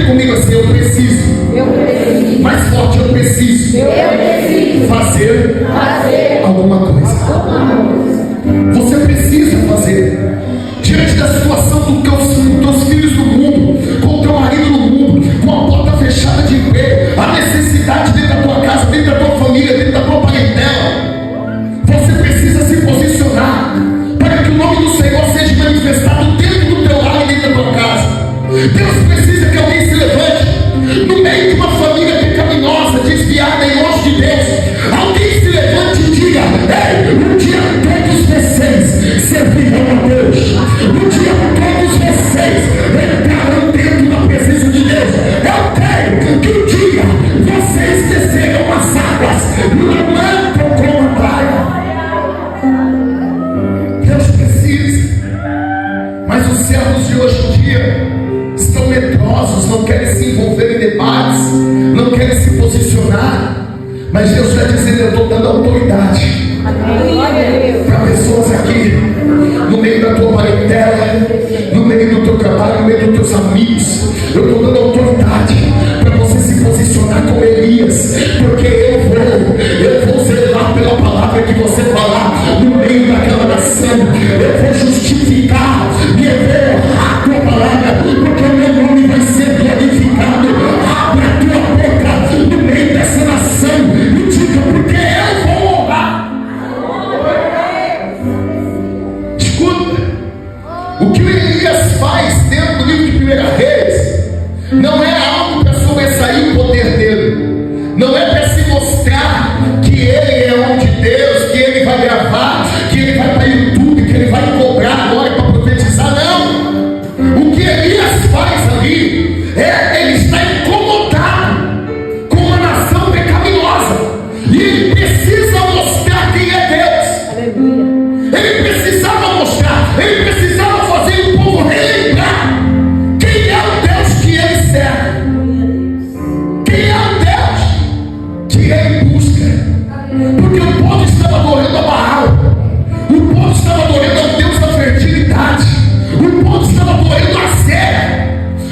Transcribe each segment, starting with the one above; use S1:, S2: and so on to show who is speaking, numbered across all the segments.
S1: Diga comigo assim: eu preciso. Mais forte: eu preciso. Fazer alguma coisa. Você precisa fazer. Diante da situação dos teus filhos no mundo, com o teu marido no mundo, com a porta fechada de emprego, a necessidade dentro da tua casa, dentro da tua família, dentro da tua parentela, você precisa se posicionar para que o nome do Senhor seja manifestado dentro do teu lar e dentro da tua casa. Deus precisa que alguém se levante no meio de uma família pecaminosa, desviada e longe de Deus. Alguém se levante e diga: ei, um dia todos vocês servirão a Deus. Um dia todos vocês entraram dentro da presença de Deus. Eu creio que um dia vocês descerão as águas, lamantam como a praia. Deus precisa. Mas os servos de hoje em dia estão medrosos, não querem se envolver em debates, não querem se posicionar. Mas Deus está dizendo: eu estou dando autoridade para pessoas aqui, no meio da tua parentela, no meio do teu trabalho, no meio dos teus amigos. Eu estou dando autoridade para você se posicionar como Elias, porque eu vou zelar pela palavra que você falar no meio daquela nação. Eu vou justificar e eu vou honrar a tua palavra, porque o meu nome vai ser glorificado. Abre a tua boca no meio dessa nação e diga: porque eu vou honrar. Escuta, o que o Elias faz dentro do livro de 1 Reis não é algo para sobressair o poder dele, não é para se mostrar que ele é homem de Deus, que ele vai gravar, que ele vai para o YouTube, que ele vai cobrar agora para profetizar. Não, o que Elias faz ali ele está incomodado com uma nação pecaminosa e ele precisa mostrar quem é Deus. Ele precisava mostrar, ele precisava fazer o povo relembrar quem é o Deus que ele serve, quem é o Deus que ele busca. Porque o povo estava adorando a Baal, o povo estava adorando ao Deus da fertilidade, o povo estava adorando a Zé,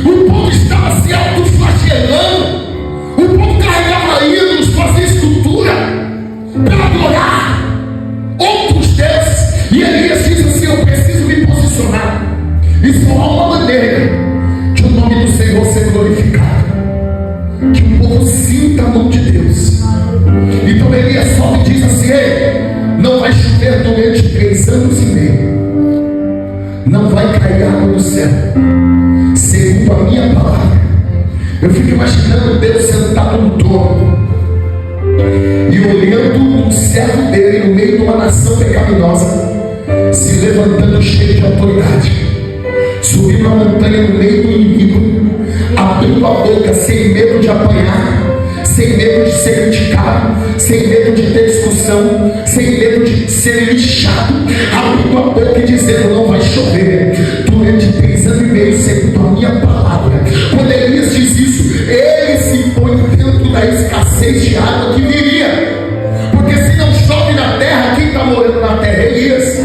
S1: o povo estava se autoflagelando, o povo carregava ídolos, fazia escultura para adorar outros deuses. E Elias diz assim: eu preciso me posicionar. E só há uma maneira de o nome do Senhor ser glorificado, que o povo sinta a mão de Deus. Então Elias sobe e diz assim: ei, não vai chover durante 3 anos e meio, não vai cair água do céu, segundo a minha palavra. Eu fico imaginando Deus sentado no trono e olhando um servo dele no meio de uma nação pecaminosa, se levantando cheio de autoridade, subindo a montanha no meio do inimigo, abrindo a boca sem medo de apanhar, sem medo de ser criticado, sem medo de ter discussão, sem medo de ser lixado, abrindo a boca e dizendo: não vai chover durante 3 anos e meio, segundo a minha palavra. Quando Elias diz isso, ele se põe dentro da escassez de água que viria, porque se não chove na terra, quem está morando na terra é Elias.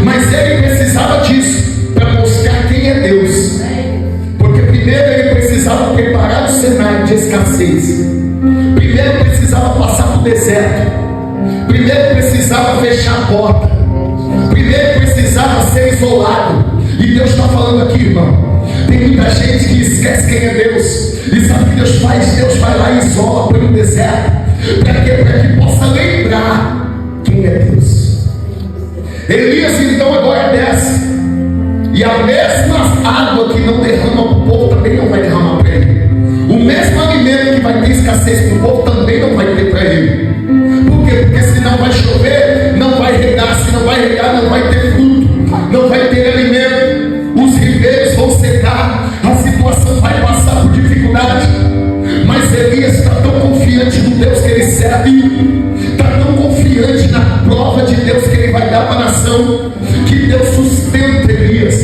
S1: Mas ele precisava disso para mostrar quem é Deus, porque primeiro ele precisava preparar o cenário de escassez, primeiro precisava passar para o deserto, primeiro precisava fechar a porta, primeiro precisava ser isolado. E Deus está falando aqui, irmão, tem muita gente que esquece quem é Deus. E sabe o que Deus faz? Deus vai lá e isola, põe no deserto, para que possa lembrar quem é Deus. Elias então agora desce, e a mesma água que não derrama para o povo também não vai derramar para ele. O mesmo alimento que vai ter escassez para o povo também não vai ter para ele. Por quê? Porque se não vai chover, não vai regar, se não vai regar, não vai ter fruto, não vai ter alimento, os ribeiros vão secar, a situação vai passar por dificuldade. Mas Elias está tão confiante no Deus que ele serve, está tão confiante na prova de Deus que ele vai dar para a nação, que Deus sustenta Elias.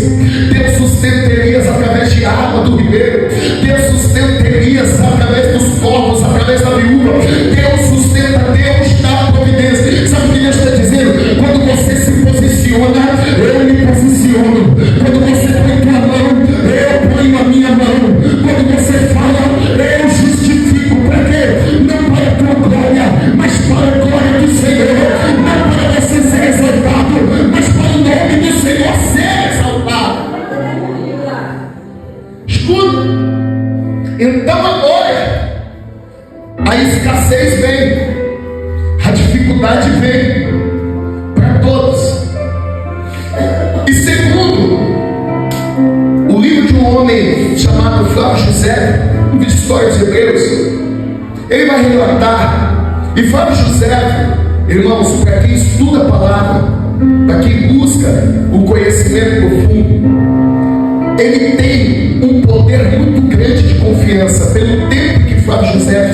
S1: Deus sustenta Elias através de água do ribeiro, Deus sustenta Elias através dos corvos, através da viúva. Deus sustenta, Deus dá providência. Sabe o que Deus está dizendo? Quando você se posiciona, eu me posiciono. Quando você põe tua mão, eu ponho a minha mão. Quando você a escassez vem, a dificuldade vem para todos. E segundo, o livro de um homem chamado Flávio José, um de História dos Hebreus, ele vai relatar. E Flávio José, irmãos, para quem estuda a palavra, para quem busca o conhecimento profundo, ele tem um poder muito grande de confiança. Pelo tempo que Flávio José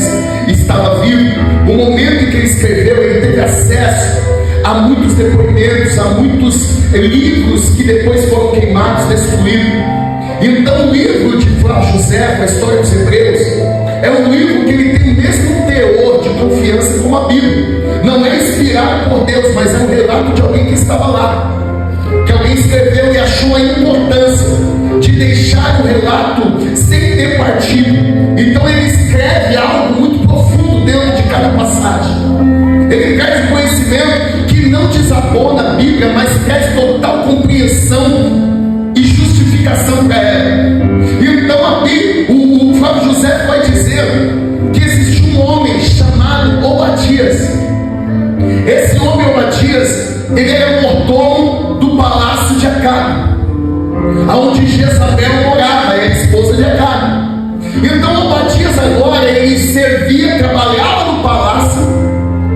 S1: estava vivo, o momento em que ele escreveu, ele teve acesso a muitos depoimentos, a muitos livros que depois foram queimados, destruídos. Então o livro de Flávio José, a História dos Hebreus, é um livro que ele tem o mesmo teor de confiança como a Bíblia. Não é inspirado por Deus, mas é um relato de alguém que estava lá, que alguém escreveu e achou a importância de deixar o relato sem ter partido. Então ele escreve algo muito profundo dentro de cada passagem. Ele traz conhecimento que não desabona a Bíblia, mas traz total compreensão e justificação para ela. Então o Flávio José vai dizer que existe um homem chamado Obadias. Esse homem Obadias, ele era mordomo do palácio de Acabe, onde Jezabel morava, era esposa de Acabe. Então Obadias agora, ele servia, trabalhava no palácio,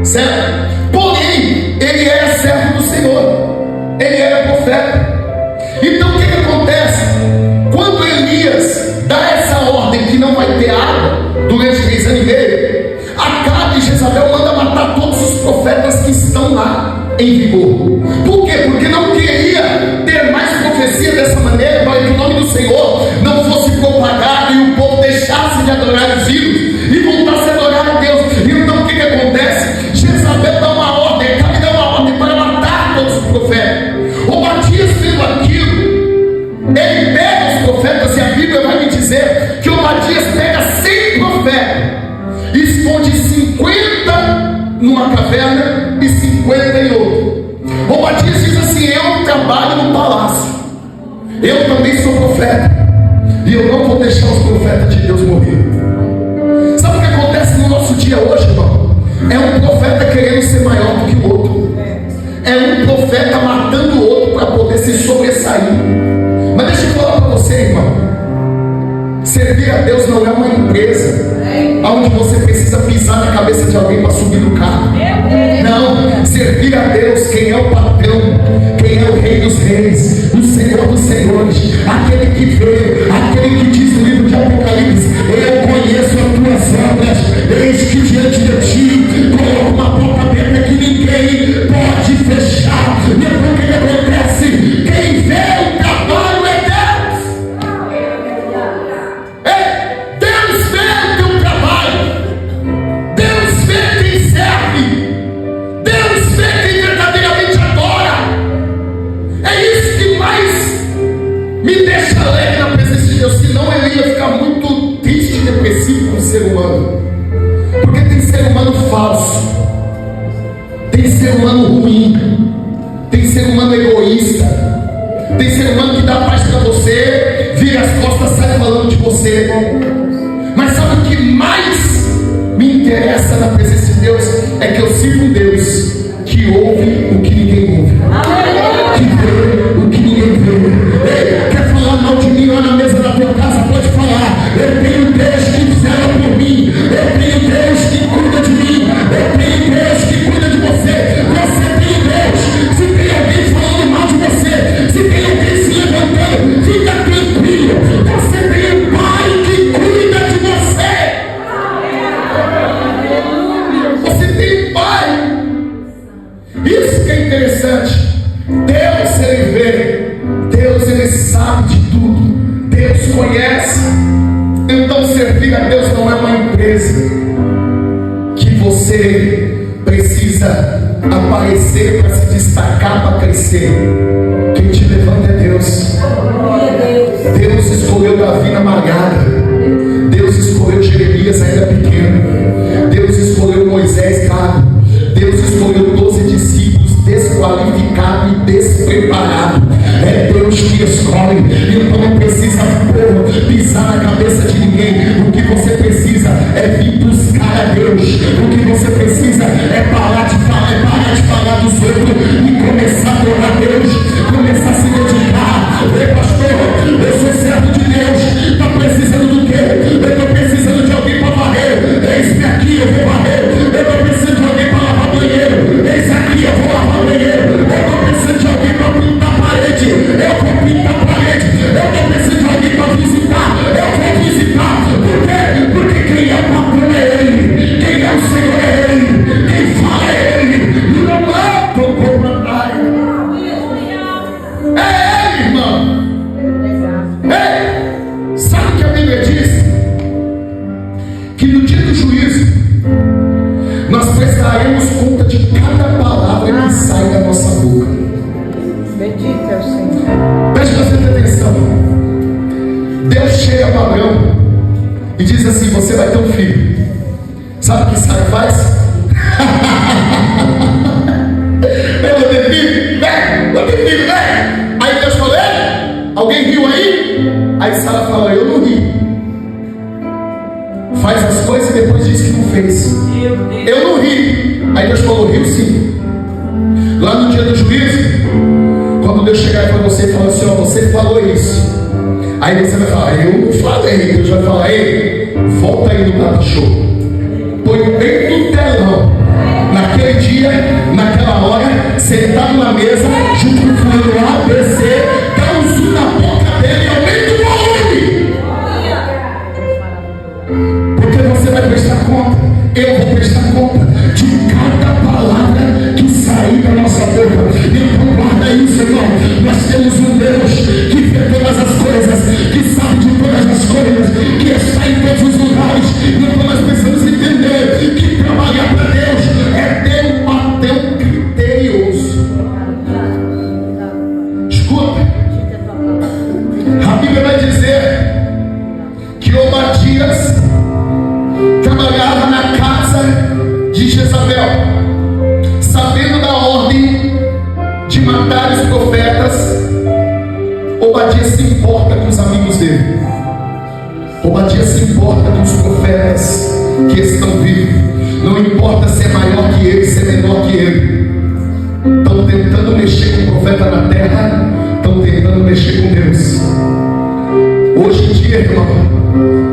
S1: certo? Porém, ele era servo do Senhor, ele era profeta. Então o que acontece? Quando Elias dá essa ordem que não vai ter água durante 3 anos e meio, Acabe e Jezabel mandam matar todos os profetas que estão lá em vigor. Por quê? Porque não queria ter mais profecia dessa maneira, para que o nome do Senhor não fosse propagado e o povo deixasse de adorar os ídolos e voltasse a adorar a Deus. Então o que acontece? Jezabel dá uma ordem, Acabe dá uma ordem para matar todos os profetas. Obadias vendo aquilo, ele pega os profetas, e a Bíblia vai me dizer que Obadias pega 100 profetas, esconde 50 numa caverna e 50 em outra. Obadias diz assim: eu trabalho no palácio, eu também sou profeta, e eu não vou deixar os profetas de Deus morrer. Sabe o que acontece no nosso dia hoje, irmão? É um profeta querendo ser maior do que o outro, é um profeta matando o outro para poder se sobressair. Mas deixa eu falar para você, irmão, servir a Deus não é uma empresa onde você precisa pisar na cabeça de alguém para subir no carro. Não, servir a Deus, quem é o patrão, quem é o Rei dos Reis, o Senhor dos Senhores, aquele que veio, aquele que diz no livro de Apocalipse: eu conheço as tuas obras, eis que diante de ti coloco uma porta aberta que ninguém pode fechar. E então o que acontece? Quem vê o trabalho é Deus. Deus vê o teu trabalho, Deus vê quem serve, Deus vê quem verdadeiramente adora. É isso que mais me deixa alegre na presença de Deus. Senão ele ia ficar muito triste e depressivo com o ser humano, porque tem ser humano falso, tem ser humano ruim, tem ser humano egoísta, tem ser humano que dá paz para você, vira as costas, sai falando de você. Mas sabe o que mais me interessa na presença de Deus? É que eu sirvo um Deus que ouve o que ninguém ouve, que vê o que ninguém vê. Ei, quer falar mal de mim lá na mesa da tua casa? Pode falar. Eu tenho Deus que zela por mim, eu tenho Deus que cuida de mim, eu tenho Deus que cuida de você. Você tem Deus. Se tem alguém falando mal de você, se tem alguém se levantando, fica tranquilo, você tem um Pai que cuida de você. Você tem um Pai. Isso que é interessante. Deus, ele vê, Deus, ele sabe de tudo, Deus conhece. Então servir a Deus não é uma empresa que você precisa aparecer para se destacar, para crescer. Quem te levanta é Deus. Deus escolheu Davi na malhada, Deus escolheu Jeremias ainda pequeno, Deus escolheu Moisés gago, Deus escolheu 12 discípulos desqualificados e despreparados. É Deus que escolhe. Então não precisa pisar na cabeça de ninguém. O que você precisa é vir para o buscar a Deus. O que você precisa é parar de falar dos outros e começar a adorar a Deus, começar a se dedicar. Ei, pastor, eu sou servo de Deus. Está precisando do quê? Eu estou precisando de alguém para varrer. Eis-me aqui, eu vou varrer. Eu estou precisando de alguém para lavar banheiro. Eis aqui, eu vou lavar banheiro. Eu estou precisando de alguém para pintar a parede. Eu vou pintar a parede. Eu estou precisando de alguém para visitar. Eu vou visitar. Por quê? Porque quem é o patrão é Ele. Quem é o Senhor é Ele. Quem fala é Ele. Não é o comandante. É Ele, irmão. Ei, sabe o que a Bíblia diz? Que no dia do juízo nós prestaremos conta de cada palavra que sai da nossa boca.
S2: Bendito é o Senhor.
S1: Preste bastante atenção. Deus chega para Abraão e diz assim: você vai ter um filho. Sabe o que Sara faz? Eu vou ter filho, vem, vou ter filho, vem. Aí Deus falou: alguém riu aí? Aí Sara fala: eu não ri. Faz as coisas e depois diz que não fez. Eu não ri. Aí Deus falou: riu sim. Lá no dia do juízo, quando Deus chegar para você e falar assim: ó, você falou isso. Aí você vai falar: eu não falei. Deus vai falar: ei, volta aí no data show. Põe bem no telão. Naquele dia, naquela hora, sentado na mesa, junto com o fulano A, B, C, dá um zoom na boca dele e aumenta o volume. Porque você vai prestar conta. Eu vou prestar conta de cada palavra que sair da nossa boca. Então guarda isso, irmão. Nós temos um Deus que vê todas as coisas, que sabe de todas as coisas, que está em todos os lugares. Então nós precisamos entender que trabalhar para Deus é ter um papel criterioso. Escuta, a Bíblia vai dizer que Obadias trabalhava na casa de Jezabel, sabendo da ordem de matar os profetas. Obadias se importa com os amigos dele. Obadias se importa com os profetas que estão vivos. Não importa se é maior que ele, se é menor que ele. Estão tentando mexer com o profeta na terra, estão tentando mexer com Deus. Hoje em dia, irmão,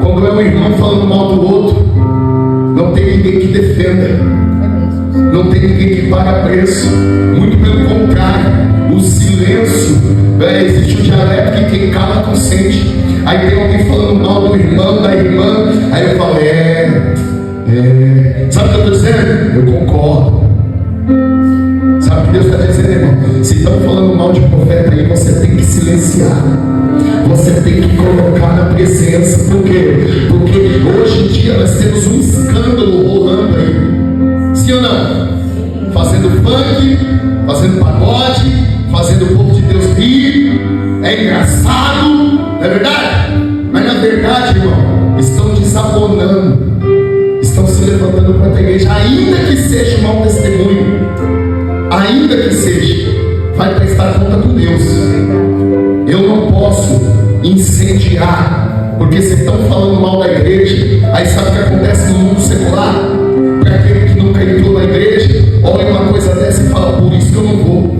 S1: quando é um irmão falando mal do outro, não tem ninguém que defenda, não tem ninguém que paga preço. Muito pelo contrário, o silêncio, existe o dialeto que quem cala consente. Aí tem alguém falando mal do irmão, da irmã, aí eu falo: sabe o que eu estou dizendo? Eu concordo. Sabe o que Deus está dizendo, irmão? Se estão falando mal de profeta aí, você tem que silenciar. Você tem que colocar na presença. Por quê? Porque hoje em dia nós temos um escândalo rolando aí. Sim ou não? Fazendo funk, fazendo pagode, fazendo o povo de Deus rir. É engraçado, não é verdade? Mas na verdade, irmão, estão desabonando, estão se levantando para a igreja, ainda que seja um mau testemunho, ainda que seja, vai prestar conta com Deus. Eu não posso incendiar, porque vocês estão falando mal da igreja. Aí sabe o que acontece no mundo secular? Para aquele que nunca entrou na igreja, olha uma coisa dessa e fala: por isso que eu não vou.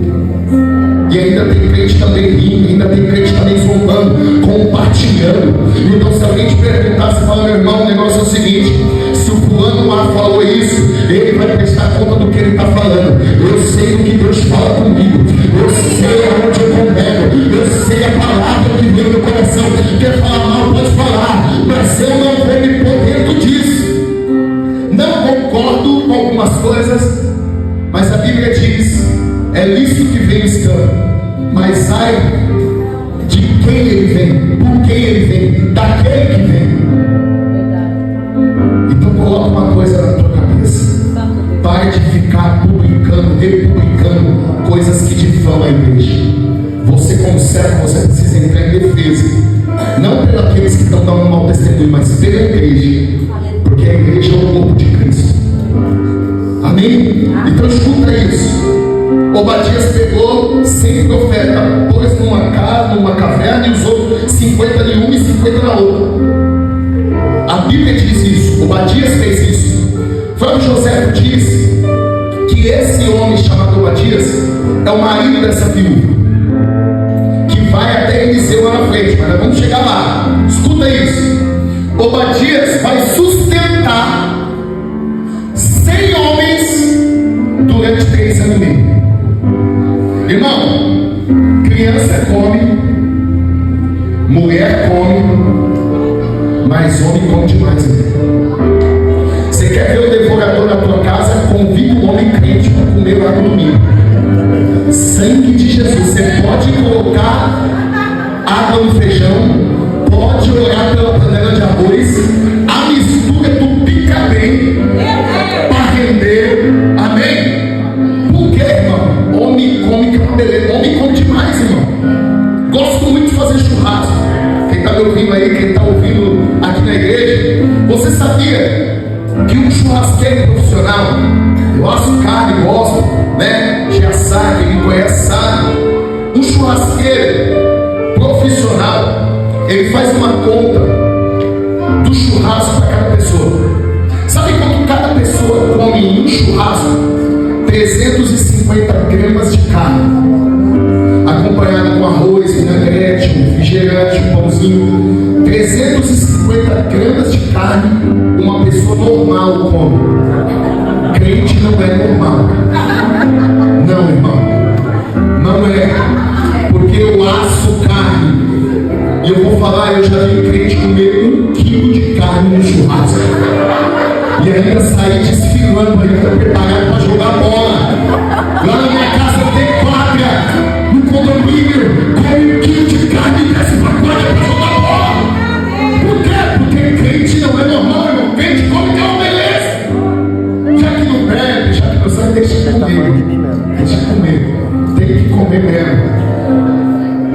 S1: E ainda tem crente também rindo, ainda tem crente também zombando, compartilhando. Então se alguém te perguntar, você fala: meu irmão, o negócio é o seguinte: se o fulano lá falou isso, ele vai prestar conta do que ele está falando. Eu sei o que Deus fala comigo, eu sei aonde eu congrego, eu sei a palavra que vem no coração. Quer falar mal, pode falar, mas eu não vou me pôr dentro disso. Não concordo com algumas coisas, mas a Bíblia diz: é lícito que venha o escândalo, mas ai de quem ele vem, por quem ele vem, daquele que vem. Então coloca uma coisa na tua cabeça: pare de ficar publicando, republicando coisas que difamam a igreja. Você como servo, você precisa entrar em defesa, não pelos que estão dando um mau testemunho, mas pela igreja, porque a igreja é o corpo de Cristo. Amém? Então escuta isso. Obadias pegou 100 profetas, pôs numa casa, numa caverna, e os outros 50 em uma e 50 na outra. A Bíblia diz isso, Obadias fez isso. Flávio José diz que esse homem chamado Obadias é o marido dessa viúva, que vai até Eliseu lá na frente, mas nós vamos chegar lá. Escuta isso. Obadias vai sustentar 100 homens durante 3 anos e meio. Irmão, criança come, mulher come, mas homem come demais. Você quer ver o devorador na tua casa? Convida um homem crente para comer lá no domingo. Sangue de Jesus. Você pode colocar água no feijão, pode orar pela panela de arroz, a mistura tu pica bem para render. Amém? Por quê, irmão? Homem come que é uma beleza. Homem come demais, irmão. Gosto muito de fazer churrasco. Quem está me ouvindo aí, quem está ouvindo aqui na igreja, você sabia que um churrasqueiro profissional, eu asso carne, gosto, né? De assar, quem me conhece sabe. Um churrasqueiro profissional, ele faz uma conta do churrasco para cada pessoa. Sabe quanto cada pessoa come em um churrasco? 350 gramas de carne, acompanhado com arroz, vinagrete, refrigerante, pãozinho. 350 gramas de carne, uma pessoa normal come. Crente não é normal. Não, irmão. Não é. Porque eu asso carne. E eu vou falar, eu já vi crente comer 1 quilo de carne no churrasco. E ainda sair desfilando, ainda preparado para jogar bola. Lá na minha casa tem quadra, no condomínio, come 1 quilo de carne e desce para quadra para jogar bola. Por quê? Porque crente não é normal, irmão. Crente come que é uma beleza. Já que não bebe, já que não sabe, deixa comer. Deixa comer. Tem que comer mesmo.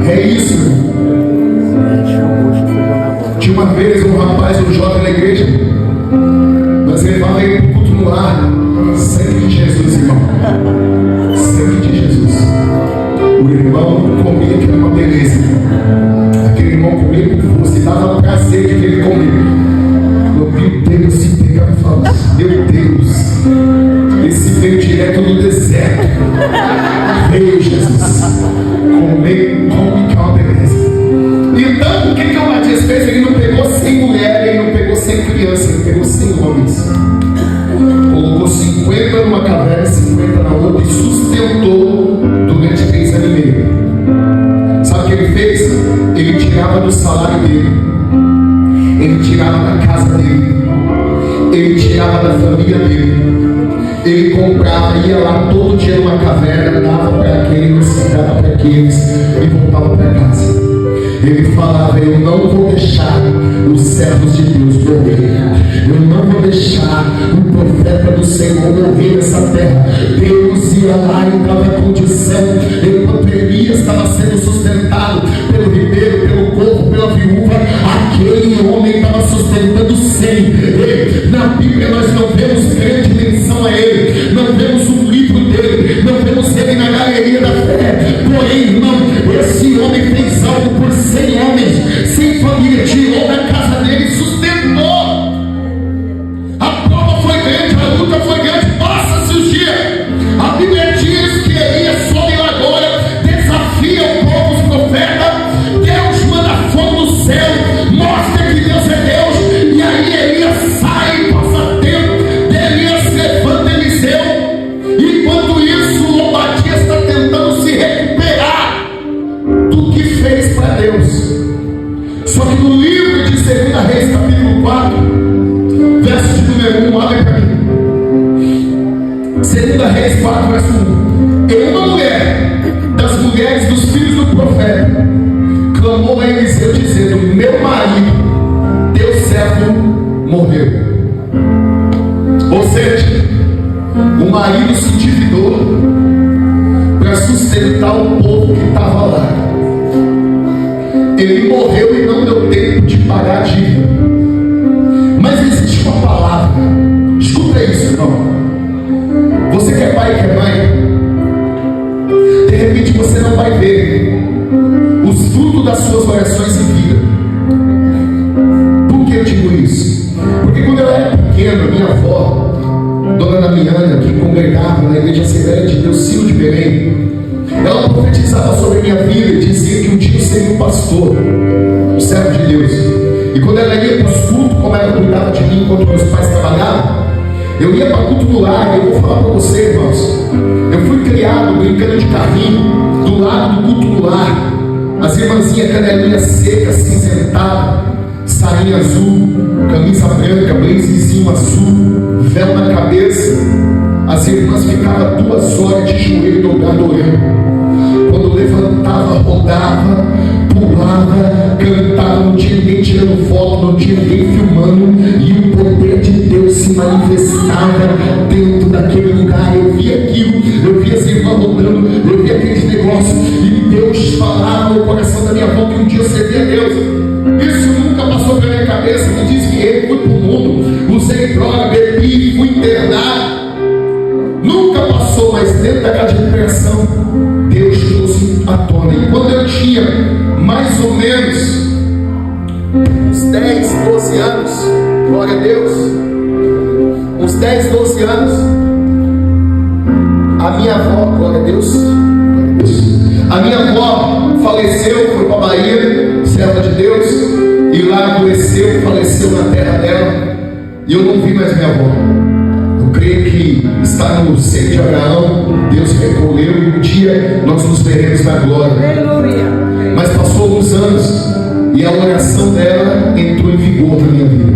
S1: É isso, irmão. Tinha uma vez um rapaz, um jovem na igreja, nós levamos ele para o culto no lar. Sangue de Jesus, irmão. Sangue de Jesus. O irmão comia que era uma beleza. Aquele irmão comia com força e dava prazer de ver ele comer. Meu Deus, se pegava e falava: meu Deus, esse veio direto do deserto. Veio Jesus. Come que é uma beleza. Então, o que o Obadias fez? Ele não pegou 100 mulheres, ele não pegou 100 crianças, ele pegou 100 homens. Colocou 50 numa caverna, 50 na outra e sustentou durante 3 anos e meio. Sabe o que ele fez? Ele tirava do salário dele, ele tirava da casa dele, ele tirava da família dele. Ele comprava, ia lá todo dia numa caverna, dava para aqueles e voltava para casa. Ele falava: eu não vou deixar os servos de Deus morrer. Eu não vou deixar o profeta do Senhor morrer nessa terra. Deus ia lá e dava condição. Enquanto Elias estava sendo sustentado pelo ribeiro, pelo corpo, pela viúva, aquele homem estava sustentando 100. Na Bíblia nós não vemos grande menção a ele, não vemos um livro dele, não vemos ele na galeria da fé. Porém, irmão, esse homem fez algo por 100 homens, sem família, tirou da casa dele e sustentou. A prova foi grande, a luta foi grande, passa-se os dias. A Bíblia diz que Elias sobe lá agora, desafia o povo, os profetas. Deus manda fogo do céu, mostra que Deus é Deus. E aí Elias sai, passa tempo. Elias levanta Eliseu. Enquanto isso, o Obadias está tentando se recuperar do que fez para Deus. Só que no livro de 2 Reis, capítulo 4, verso de número 1, abre para mim. 2 Reis 4, verso 1. E uma mulher das mulheres dos filhos do profeta clamou a Eliseu, dizendo: meu marido, teu servo, morreu. Ou seja, o marido se endividou para sustentar o povo que estava lá. Ele morreu e não deu tempo de pagar a dívida. Mas existe uma palavra. Escuta isso, irmão. Você que é pai e que é mãe, de repente você não vai ver os frutos das suas orações em vida. Por que eu digo isso? Damiana, que congregava na Igreja Assembleia de Deus, Ciro de Belém, ela profetizava sobre a minha vida e dizia que um dia eu seria um pastor, um servo de Deus. E quando ela ia para os cultos, como ela cuidava de mim enquanto meus pais trabalhavam, eu ia para o culto do lar. Eu vou falar para você, irmãos, eu fui criado brincando de carrinho do lado do culto do lar. As irmãzinhas canelinha seca, cinzentada, sainha azul, camisa branca, blazezinho azul, véu na cabeça. As irmãs ficavam 2 horas de joelho dobrado orando. Quando levantava, rodava, pulava, cantava, não tinha ninguém tirando foto, não tinha ninguém filmando, e o poder de Deus se manifestava dentro daquele lugar. Eu via aquilo, eu via as irmãs rodando, eu via aqueles negócios, e Deus falava no coração da minha avó que um dia eu servia a Deus. Isso nunca passou pela minha cabeça. Me diz que eu fui para o mundo, usei droga, bebi, fui internado. Nunca passou, mas dentro daquela depressão, Deus trouxe à tona. E quando eu tinha mais ou menos uns 10, 12 anos, glória a Deus, uns 10, 12 anos, a minha avó, glória a Deus, a minha avó faleceu, foi para a Bahia, serva de Deus, e lá adoeceu, faleceu na terra dela, e eu não vi mais minha avó. Eu creio que está no seio de Abraão, Deus recolheu, e um dia nós nos veremos na glória. Mas passou alguns anos, e a oração dela entrou em vigor na minha vida,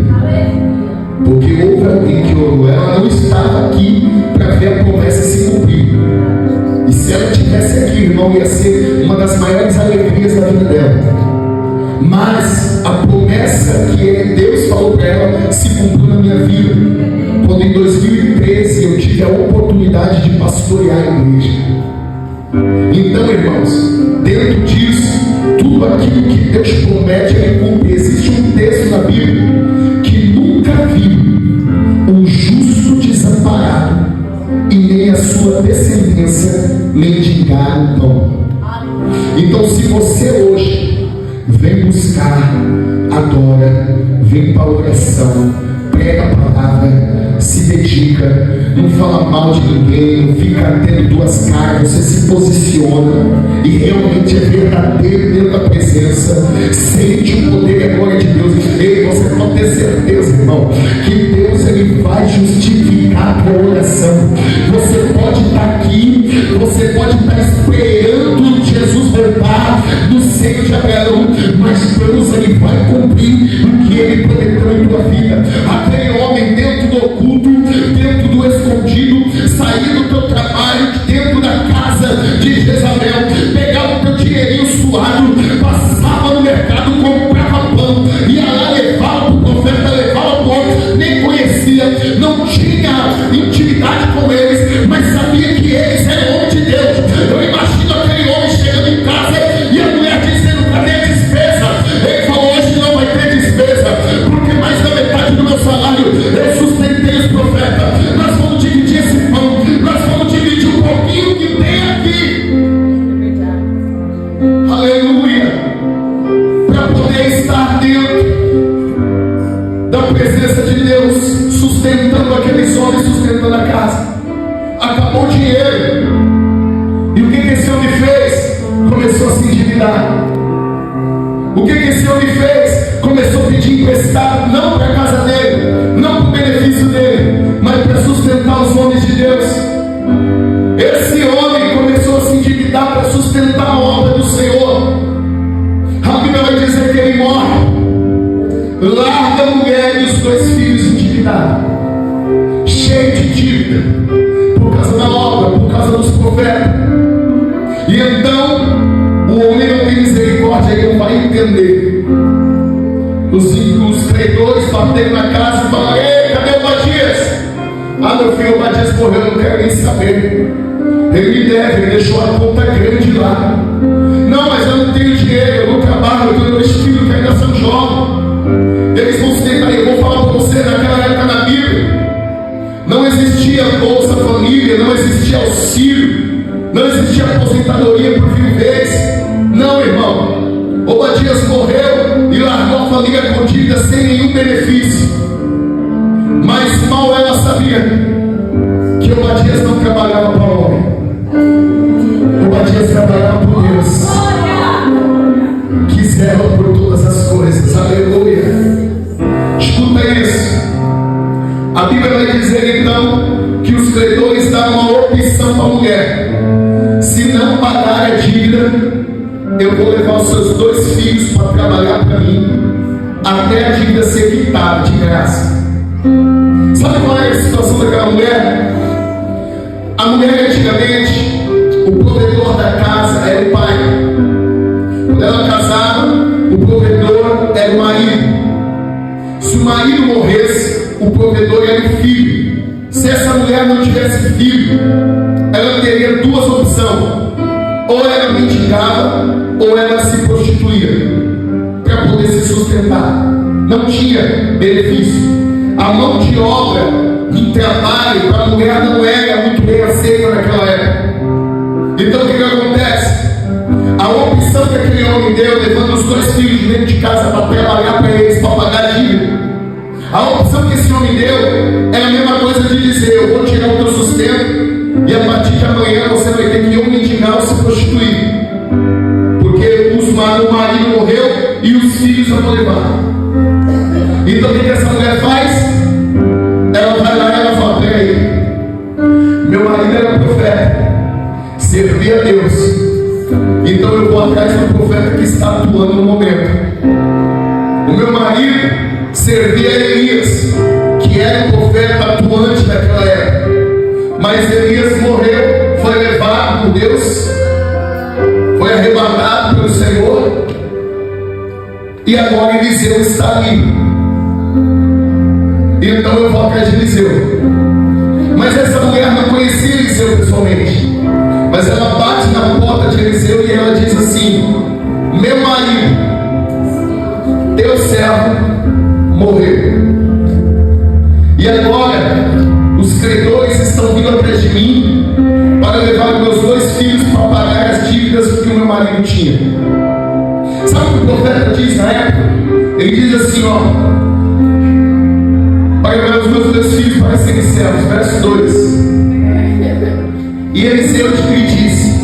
S1: porque houve alguém que orou. Ela não estava aqui para ver a promessa se cumprir, e se ela estivesse aqui, irmão, ia ser uma das maiores alegrias da vida dela. Mas a promessa que Deus falou para ela se cumpriu na minha vida, quando em 2013 eu tive a oportunidade de pastorear a igreja. Então, irmãos, dentro disso, tudo aquilo que Deus promete, Ele cumpre. Existe um texto na Bíblia que nunca viu um justo desamparado e nem a sua descendência mendigar o pão. Então, se você hoje vem buscar, adora, vem para a oração, prega a palavra, se dedica, não fala mal de ninguém, não fica tendo 2 caras, você se posiciona e realmente é verdadeiro dentro da presença, sente o poder e a glória de Deus. Ei, você pode ter certeza, irmão, que Deus Ele vai justificar a tua oração. Você pode estar aqui, você pode estar esperando Jesus voltar no seio de Abraão, mas Deus Ele vai cumprir o que Ele prometeu em tua vida. Aquele homem dentro do oculto, dentro do escondido, saía do teu trabalho, dentro da casa de Jezabel, pegava o teu dinheirinho suado, passava no mercado, comprava pão, ia lá, levava para o profeta, levava para o outro, nem conhecia, não tinha intimidade com eles, mas sabia que eles eram homens de Deus. Eu imagino aquele homem chegando em casa e a mulher dizendo: cadê a despesa? Ele falou: hoje não vai ter despesa, porque mais da metade do meu salário eu sustentei os profetas. Nós vamos dividir esse pão, nós vamos dividir um pouquinho que tem aqui. Aleluia! Para poder estar dentro da presença de Deus, sustentando aqueles homens, sustentando a casa. Acabou o dinheiro, e o que esse homem fez? Começou a se endividar. O que esse homem fez? Começou a pedir emprestado, não para a casa dele, não para o benefício dele, mas para sustentar os homens de Deus. Esse homem começou a se endividar para sustentar a obra do Senhor. A Bíblia vai dizer que ele morre, larga a mulher e os 2 filhos endividados, cheio de dívida, por causa da obra, por causa dos profetas. E então o homem não tem misericórdia, ele não vai entender. Os credores bateram na casa e falaram: ei, cadê o Badias? Ah, meu filho, o Badias morreu, eu não quero nem saber. Ele me deve, ele deixou a conta grande lá. Não, mas eu não tenho dinheiro, eu não trabalho, eu tenho 2 filhos que ainda são jovens. Eles vão se tentar. Eu vou falar para você, naquela época na Bíblia não existia Bolsa Família, não existia auxílio, não existia aposentadoria por viuvez. Não, irmão. Obadias morreu e largou a família com dívida, sem nenhum benefício. Mas mal ela sabia Obadias não trabalhava para o homem. Obadias trabalhava por Deus, que zela por todas as coisas. Aleluia. Escuta isso. A Bíblia vai dizer então que os credores dão uma opção para a mulher: se não pagar a dívida, eu vou levar os seus 2 filhos para trabalhar para mim, até a dívida ser quitada de graça. Sabe qual é a situação daquela mulher? A mulher antigamente, o provedor da casa era o pai. Quando ela casava, o provedor era o marido. Se o marido morresse, o provedor era o filho. Se essa mulher não tivesse filho, ela teria 2 opções: ou ela mendigava, ou ela se prostituía para poder se sustentar. Não tinha benefício. A mão de obra de trabalho para a mulher não era muito bem aceita naquela época. Então o que acontece? A opção que aquele homem deu, levando os 2 filhos de dentro de casa para trabalhar para eles, para pagar a dívida, a opção que esse homem deu é a mesma coisa de dizer: eu vou tirar o teu sustento e a partir de amanhã você vai ter que ou mendigar ou se prostituir, porque o marido morreu e os filhos vão levar. Então o que essa mulher faz? Ela vai lá e ela fala: peraí, meu marido era profeta, servia a Deus, então eu vou atrás do profeta que está atuando no momento. O meu marido servia a Elias, que era o profeta atuante daquela época, mas Elias morreu, foi levado por Deus, foi arrebatado pelo Senhor, e agora Eliseu está ali. Então eu vou atrás de Eliseu. Mas essa mulher não conhecia Eliseu pessoalmente, mas ela bate na porta de Eliseu e ela diz assim: meu marido, teu servo, morreu, e agora os credores estão vindo atrás de mim para levar meus 2 filhos para pagar as dívidas que o meu marido tinha. Sabe o que o profeta diz na época? Ele diz assim: ó, para levar os meus 2 filhos para serem servos. Verso 2: e Eliseu lhe disse: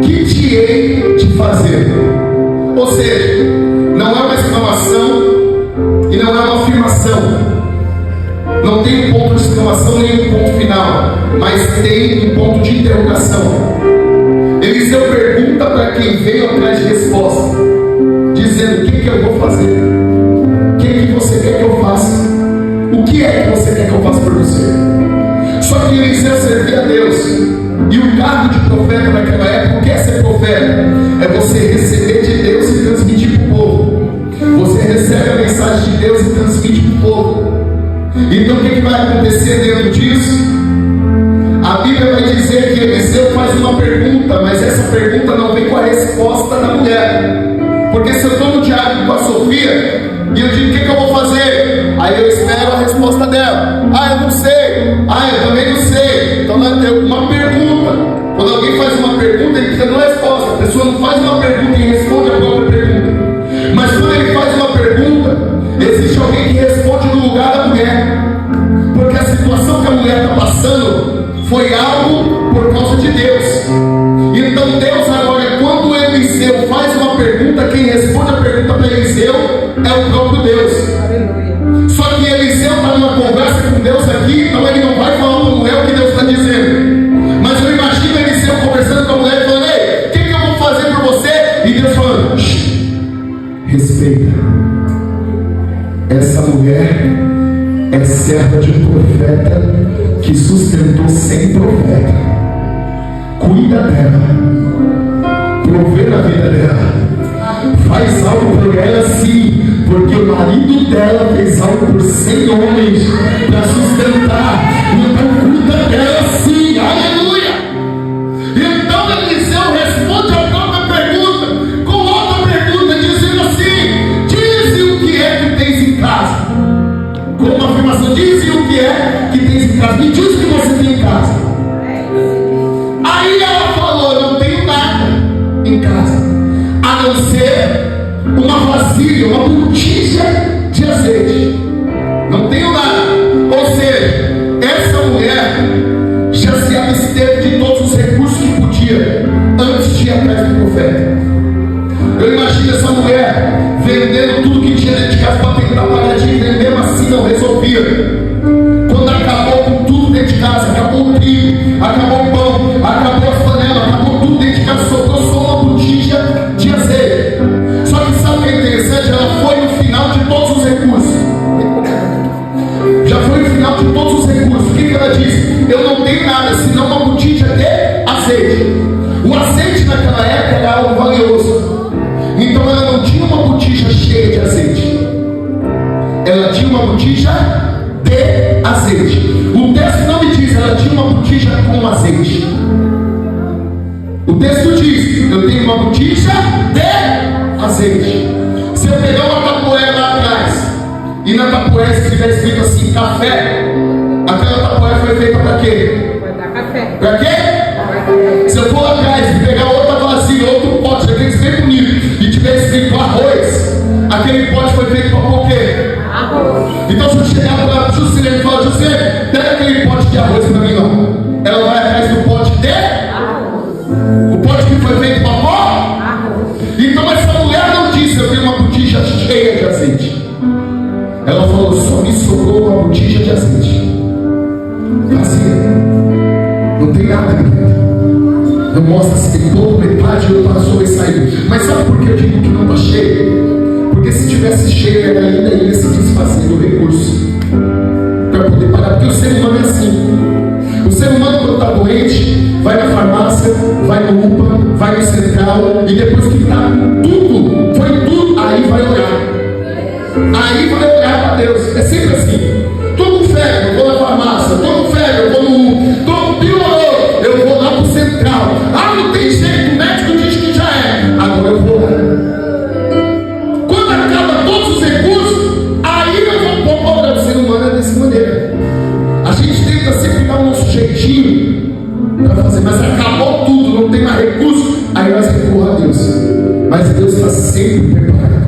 S1: que te hei de fazer? Ou seja, não é uma exclamação e não é uma afirmação, não tem um ponto de exclamação nem um ponto final, mas tem um ponto de interrogação. Eliseu pergunta para quem veio atrás de resposta, dizendo: o que eu vou fazer? O que você quer que eu faça? O que é que você quer que eu faça por você? Só que Eliseu servia a Deus, e o cargo de profeta naquela época, o que é ser profeta? É você receber de Deus e transmitir para o povo. Você recebe a mensagem de Deus e transmite para o povo. Então o que vai acontecer dentro disso? A Bíblia vai dizer que Eliseu faz uma pergunta, mas essa pergunta não vem com a resposta da mulher. Porque se eu estou no diálogo com a Sofia e eu digo: o que eu vou fazer? Aí eu espero a resposta dela: eu não sei. Eu também não sei. Então é uma pergunta. Quando alguém faz uma pergunta, ele precisa de uma resposta. A pessoa não faz uma pergunta e responde a própria pergunta. Mas quando ele faz uma pergunta, existe alguém que responde no lugar da mulher, porque a situação que a mulher está passando foi algo por causa de Deus. Então Deus agora, quando Eliseu faz uma pergunta, quem responde a pergunta para Eliseu é o próprio Deus.
S2: Aleluia.
S1: Só que Eliseu está numa conversa com Deus aqui, então ele não vai falar para a mulher o que Deus está dizendo. Mas eu imagino Eliseu conversando com a mulher e falando: ei, o que eu vou fazer por você? E Deus falando: respeita. Essa mulher é serva de um profeta que sustentou 100 profetas. Cuida dela, provê na vida dela, faz algo por ela sim, porque o marido dela fez algo por 100 homens para sustentar. Então cuida dela sim. Aleluia. Então Eliseu responde a própria pergunta com outra pergunta, dizendo assim: dize o que é que tens em casa. Com uma afirmação: dize o que é que tens em casa. Me diz o que você tem em casa. Aí ela falou: não tenho nada em casa, a não ser uma vasilha, uma botija de azeite. Não tenho nada. Ou seja, essa mulher já mulher vendendo tudo que tinha dentro de casa para tentar pagar dívida, e mesmo assim não resolvia. Quando acabou com tudo dentro de casa, acabou o trigo, acabou o pão, acabou as panelas, acabou tudo dentro de casa, sobrou só uma botija de azeite. Só que sabe o que é interessante? Ela foi no final de todos os recursos. Já foi no final de todos os recursos. O que ela disse? Eu não tenho nada senão uma botija de azeite. O azeite naquela época era algo valioso. Então ela não tinha uma botija cheia de azeite. Ela tinha uma botija de azeite. O texto não me diz, ela tinha uma botija com azeite. O texto diz, eu tenho uma botija de azeite. Se eu pegar uma tapoeira lá atrás, e na tapoeira se tiver escrito assim, café, aquela tapoeira foi feita para quê?
S2: Vai dar café.
S1: Para quê? Se eu for lá atrás e pegar outra vasilha, outro pote, aqueles bem bonitos, e tiver escrito arroz, aquele pote foi feito para pôr o quê?
S2: Arroz.
S1: Então se eu chegar para a Juscelene e falar, Juscelene, pega aquele pote de arroz para mim, ó. Ela vai atrás do pote de arroz. O pote que foi feito para pôr? Arroz. Então essa mulher não disse, eu tenho uma botija cheia de azeite. Ela falou, só me sobrou uma botija de azeite. Vazia. Não tem nada aqui dentro. Não mostra se tem pouco, metade ou passou e saiu. Mas sabe por que eu digo que não está cheio? Porque se tivesse cheio, ela ainda ia se desfazer do recurso para poder pagar. Porque o ser humano é assim. O ser humano, quando está doente, vai na farmácia, vai no UPA, vai no central, e depois que está tudo, foi tudo, aí vai orar. Aí vai orar para Deus. É sempre assim. Estou com febre, eu vou na farmácia. Estou com febre, eu vou no UPA. Piorou, eu vou lá para o central. Ah, não tem jeito, o médico diz que já é. Agora eu vou lá. Quando acaba todos os recursos, aí eu vou cobrar. O ser humano é dessa maneira. A gente tenta sempre dar o nosso jeitinho para fazer, mas acabou tudo, não tem mais recurso, aí nós recorremos a Deus. Mas Deus está sempre preparado.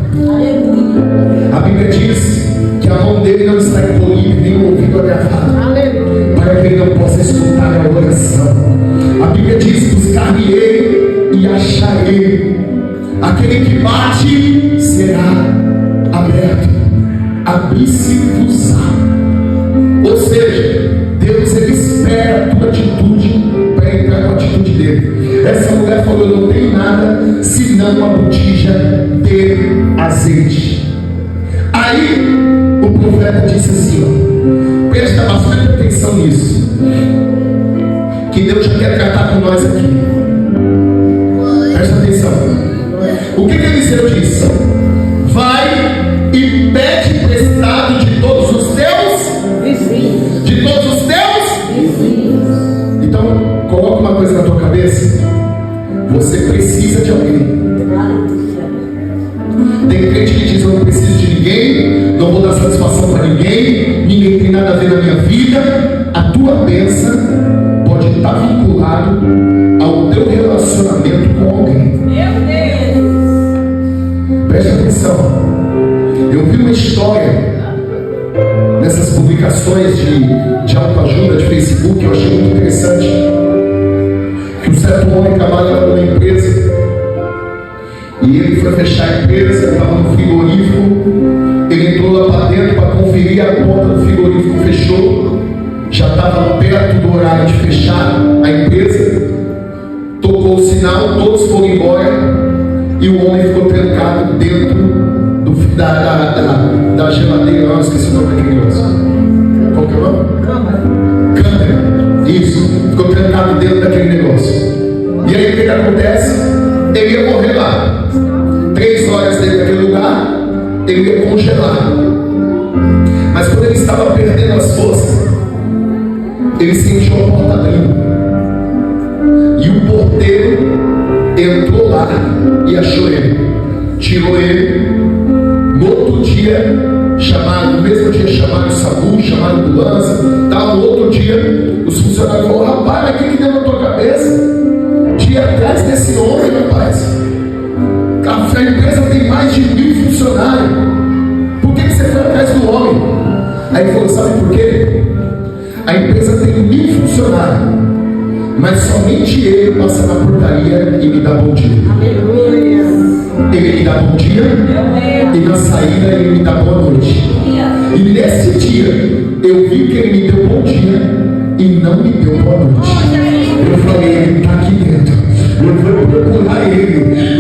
S1: A Bíblia diz que a mão dele não está encolhida, nem o ouvido agravado, para que ele não possa escutar a oração. A Bíblia diz, buscar-me-ei e acharei. Aquele que bate será aberto. Abrir-se-vos-á. Ou seja, Deus ele espera a tua atitude para entrar com a atitude dele. Essa mulher falou, eu não tenho nada senão uma botija de azeite. Aí o profeta disse assim, ó, presta bastante atenção nisso, que Deus já quer tratar com nós aqui. Presta atenção. O que Eliseu disse? Vai e pede emprestado de todos os teus vizinhos. De todos os teus vizinhos. Então, coloca uma coisa na tua cabeça. Você precisa de alguém. Tem crente que diz, eu não preciso de ninguém, não vou dar satisfação para ninguém, ninguém tem nada a ver na minha vida. A tua bênção pode estar vinculado ao teu relacionamento com alguém. Meu Deus! Presta atenção. Eu vi uma história nessas publicações de autoajuda de Facebook, eu achei muito interessante. Que um certo homem trabalha numa empresa e ele foi fechar a empresa, estava no frigorífico, ele entrou lá para dentro para conferir, a porta do frigorífico fechou, já estava perto do horário de fechar a empresa, tocou o sinal, todos foram embora e o homem ficou trancado dentro da geladeira. Não, esqueci o nome daquele negócio. Qual que é o nome? Câmara. Isso, ficou trancado dentro daquele negócio. E aí o que acontece? Ele ia morrer lá. 3 horas dentro daquele lugar, ele ia congelar. Mas quando ele estava perdendo as forças, ele sentiu a porta abrindo. E o porteiro entrou lá e achou ele. Tirou ele. No outro dia, no mesmo dia chamaram o SAMU, chamaram a ambulância. No outro dia, os funcionários falaram, rapaz, mas o que deu na tua cabeça? De ir atrás desse homem, rapaz. A empresa tem mais de 1000 funcionários. Por que você foi atrás do homem? Aí ele falou, sabe por quê? A empresa tem 1000 funcionários, mas somente ele passa na portaria e me dá bom dia. Aleluia. ele me dá bom dia, e na saída ele me dá boa noite. E nesse dia eu vi que ele me deu bom dia e não me deu boa noite. Eu falei, ele está aqui dentro, eu vou procurar ele.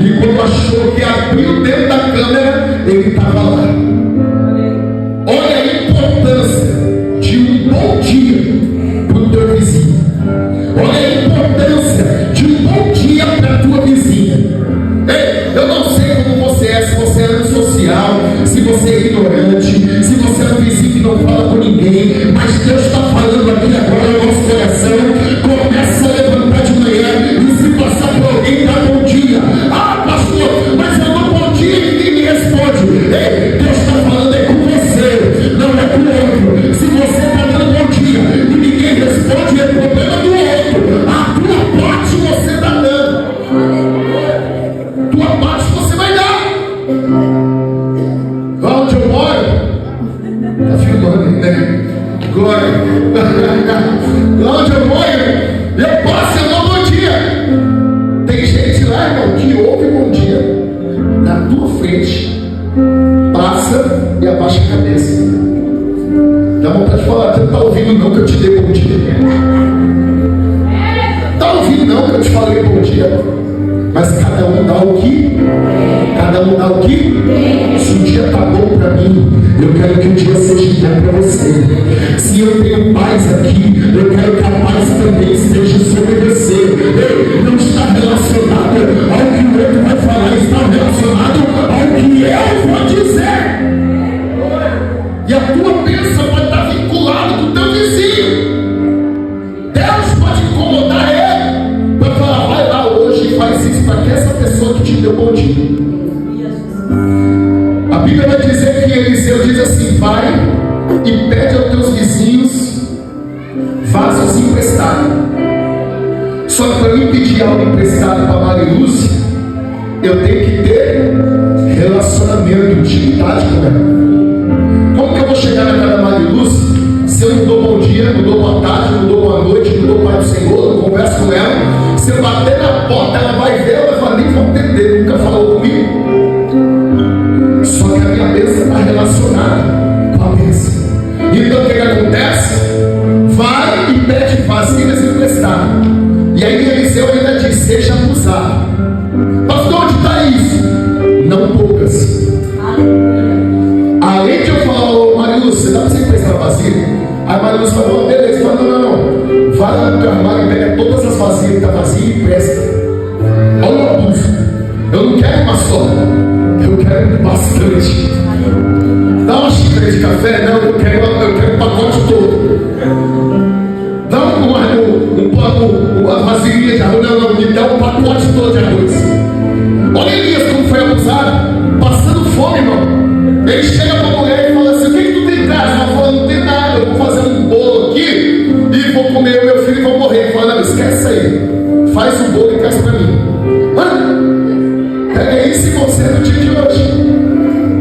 S1: E quando achou que abriu dentro da câmera, ele estava lá. Olha a importância de um bom dia para o teu vizinho. Olha a importância de um bom dia para a tua vizinha. Ei, eu não sei como você é, se você é antissocial, se você é ignorante, se você é um vizinho que não fala com ninguém, mas Deus está falando aqui agora no nosso coração. Começa a levantar de manhã e se passar por alguém, dá bom dia. Ah, pastor, mas eu dou bom dia e ninguém me responde. Ei, Deus está falando é com você, não é com o outro. Se você está dando bom dia e ninguém responde, é problema do outro. A tua parte você está dando. Tua parte você vai dar. Lá onde eu moro, tá filmando, né? Glória. Lá onde eu moro, eu passo e eu dou bom dia. Tem gente lá, irmão, que ouve bom dia na tua frente, passa e abaixa a cabeça. Dá vontade de falar, você não está ouvindo não que eu te dei bom dia. Está ouvindo não que eu te falei bom dia. Mas cada um dá o que? Cada um dá o que? Se o dia está bom para mim, eu quero que o dia seja bom para você. Se eu tenho paz aqui, eu quero que a paz também esteja sobre você. Ei, não está relacionado ao que o outro vai falar, está relacionado ao que eu vou dizer. E a tua bênção pode estar vinculada com o teu vizinho. Deus pode incomodar ele para falar, vai lá hoje e faz isso para que essa pessoa que te deu bom dia. A Bíblia vai dizer que Eliseu diz assim, vai e pede aos teus vizinhos vasos emprestados. Só que para mim pedir algo emprestado para Marilúcia, eu tenho que ter relacionamento, intimidade com ela. Como que eu vou chegar na casa da Marilúcia se eu não dou bom dia, não dou boa tarde, não dou boa noite, não dou Pai do Senhor, não converso com ela? Se eu bater na porta, ela vai ver, ela vai nem vão entender, nunca falou comigo. Só que a minha bênção está relacionada com a bênção. Então o que acontece? Vai e pede vasilhas emprestadas. E aí Eliseu ainda diz, seja abusado. Pastor, onde está isso? Não poucas. Além de eu falar, ô Marilúcia, dá para você emprestar a vasilha? Aí Marilúcia falou, beleza, fala, não. Vai lá no teu armário e pega todas as vasilhas que está vazia e empresta. Olha o abuso. Eu não quero uma só, eu quero bastante. Dá uma xícara de café? Não, eu quero o pacote todo. Dá uma vasilha de arroz? Não, me dá um pacote todo de arroz. Olha Elias como foi abusado, passando fome, irmão. Ele chega para a mulher e fala assim, o que tu tem em casa? Ela fala, não tem nada, eu vou fazer um bolo aqui e vou comer o meu filho e vou morrer. Ele fala, não, esquece isso aí, faz o bolo e traz para mim. Pega isso e você no dia de hoje.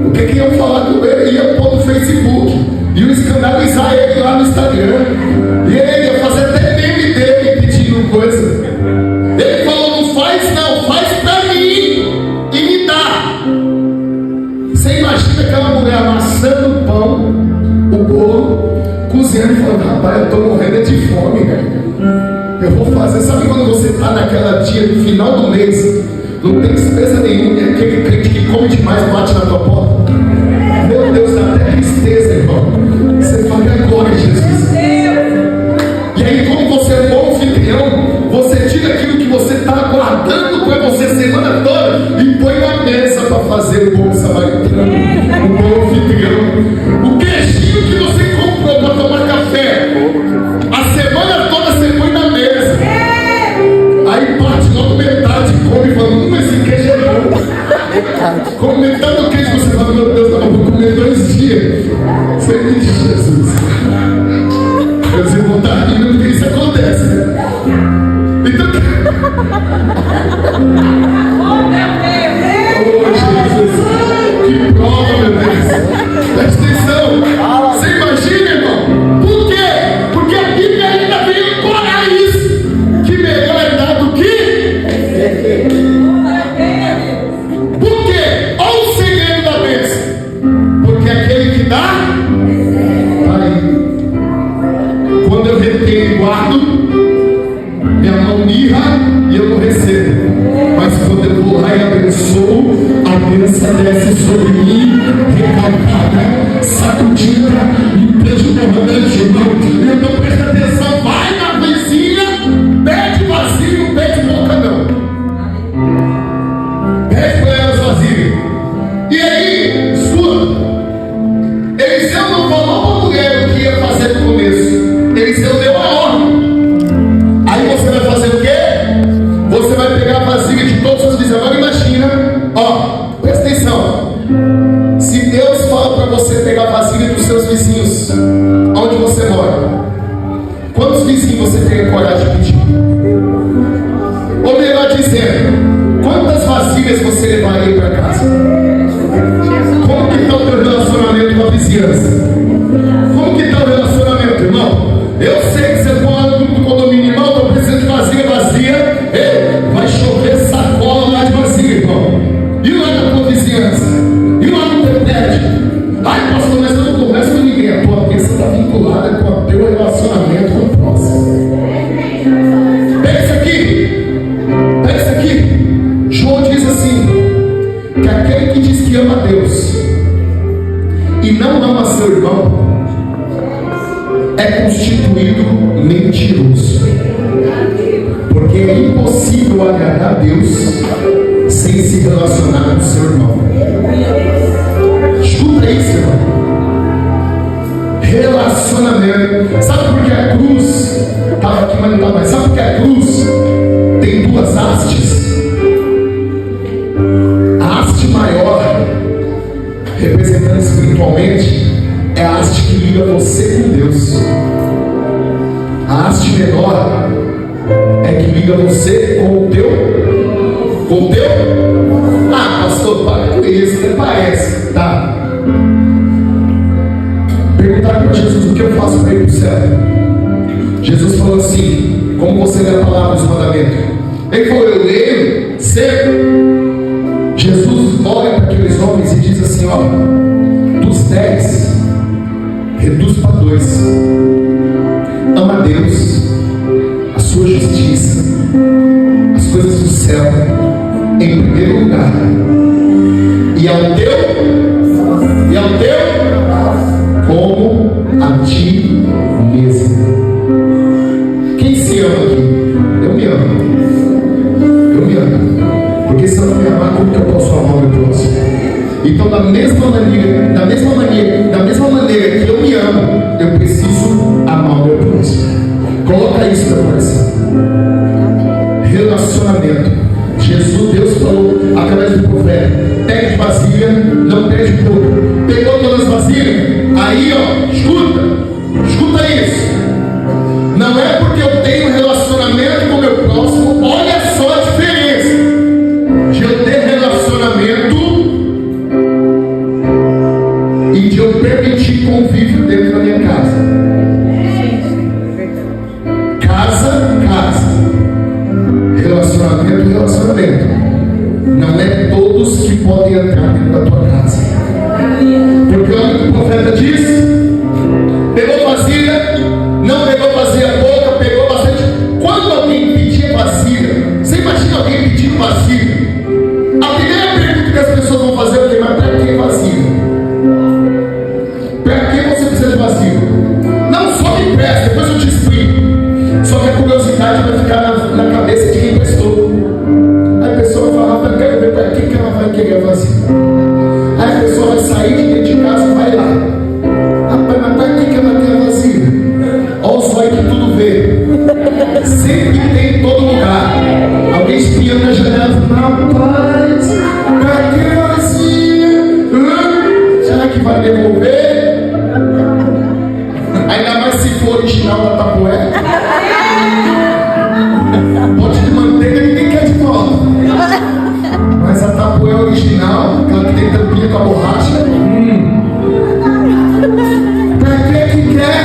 S1: O que iam falar com ele? Ia pôr no Facebook, iam escandalizar ele lá no Instagram, e ele ia fazer até meme dele pedindo coisa. Ele falou, não faz não, faz pra mim e me dá. Você imagina aquela mulher amassando o pão, o bolo, cozinhando e falando, rapaz, eu estou morrendo de fome, cara. Eu vou fazer, sabe quando você está naquela dia no final do mês, não tem despesa nenhuma, e aquele crente que come demais bate na tua porta? Meu Deus, dá até tristeza, irmão. Você fala, agora, Jesus. E aí, como você é bom anfitrião, você tira aquilo que você está guardando para você a semana toda e põe na mesa para fazer o bom samaritano, o bom anfitrião. O queijinho que você comprou para tomar café, a semana toda você põe na mesa. Aí parte logo metade, come e fala, esse queijo é bom. Come metade do queijo, você fala, meu Deus, eu vou comer 2 dias. Você me diz, Jesus. Meus irmãos estão rindo porque isso acontece, né? Então, oh Jesus, que prova, meu Deus. Presta atenção. Você imagina, irmão? Por quê? Porque a Bíblia ainda veio parar isso. Que melhor é dar do que? Por quê? apertado, minha mão mirra e eu não recebo. Mas quando eu vou lá e abençoo, a bênção desce sobre mim, recalcada, sacudida, e transbordante, irmão. Então presta atenção, vai na vizinha, pede vazio, pede boca não. Pede para elas vazio. E aí, escuta, Eliseu não falou para a mulher o que ia fazer no começo. Eliseu deu a ordem. Aí você vai fazer o quê? Você vai pegar a vasilha de todos os vizinhos. Agora imagina, ó, presta atenção. Se Deus fala para você pegar a vasilha dos seus vizinhos, onde você mora, quantos vizinhos você tem coragem de pedir? Ou melhor dizendo, quantas vasilhas você levaria para casa? Como que está o teu relacionamento com a vizinhança? Como que está o relacionamento, irmão? Eu sei que você mora no condomínio, irmão, estou precisando de vasilha vazia. Ei, vai chover sacola lá de vasilha, irmão. E lá na tua vizinhança? E lá no teu prédio? Ai, pastor, mas eu não converso com ninguém. A tua bênção está vinculada com o teu relacionamento com o próximo. Pega isso aqui. Pega isso aqui. João diz assim, que aquele que diz que ama a Deus e não ama seu irmão é constituído mentiroso, porque é impossível agradar a Deus sem se relacionar com seu irmão. Escuta isso, irmão. Relacionamento. Sabe por que a cruz estava aqui, mas não está mais? Sabe por que a cruz tem duas hastes? A haste maior, representando espiritualmente, é a haste que liga você com Deus. A haste menor é que liga você com o teu. Com o teu? Ah, pastor, para com isso, até parece. Tá. Perguntaram para Jesus o que eu faço para ir para o céu. Jesus falou assim: como você lê a palavra dos mandamentos? Ele falou: eu leio sempre. Jesus olha para aqueles homens e diz assim: ó, dos 10, reduz para 2. Ama a Deus, a sua justiça, as coisas do céu, em primeiro lugar, e ao teu, como a ti mesmo. Quem se ama aqui? Eu me amo. Porque se eu não me amar, como que eu posso amar o meu próximo? Então, da mesma maneira que eu me amo, eu preciso amar o meu próximo. Coloca isso na coração. Relacionamento. Jesus, Deus falou através do profeta: pede vasilha, não pede pouco. Pegou todas as vasilhas. Aí, ó, escuta isso. Não é porque eu tenho relacionamento com o meu próximo. Olha só a diferença de eu ter relacionamento e de eu permitir convívio dentro da minha casa. Casa. Relacionamento. Não é todos que podem entrar dentro da tua casa. Porque olha o que o profeta diz: pegou vasilha, não pegou vasilha pouca, pegou bastante. Quando alguém pedia vasilha, você imagina alguém pedindo vasilha? A primeira pergunta que as pessoas vão fazer é o quê? Mas para que vasilha? Para que você precisa de vasilha? Não, só me presta, depois eu te explico. Só que a curiosidade vai ficar na cabeça de quem prestou. Aí a pessoa vai falar: eu quero ver para que ela vai querer a vasilha. Aí a pessoa vai sair de dentro de casa e vai lá: rapaz, mas para que ela quer a vasilha? Olha os olhos que tudo vê. Sempre tem em todo lugar. Alguém espiando na janela: rapaz, para que a vasilha? Será que vai devolver? Ainda mais se for original da Tapué. Pode de manteiga, ninguém quer de volta. Mas a Tapué original, aquela que tem tampinha com a borracha, pra que quer?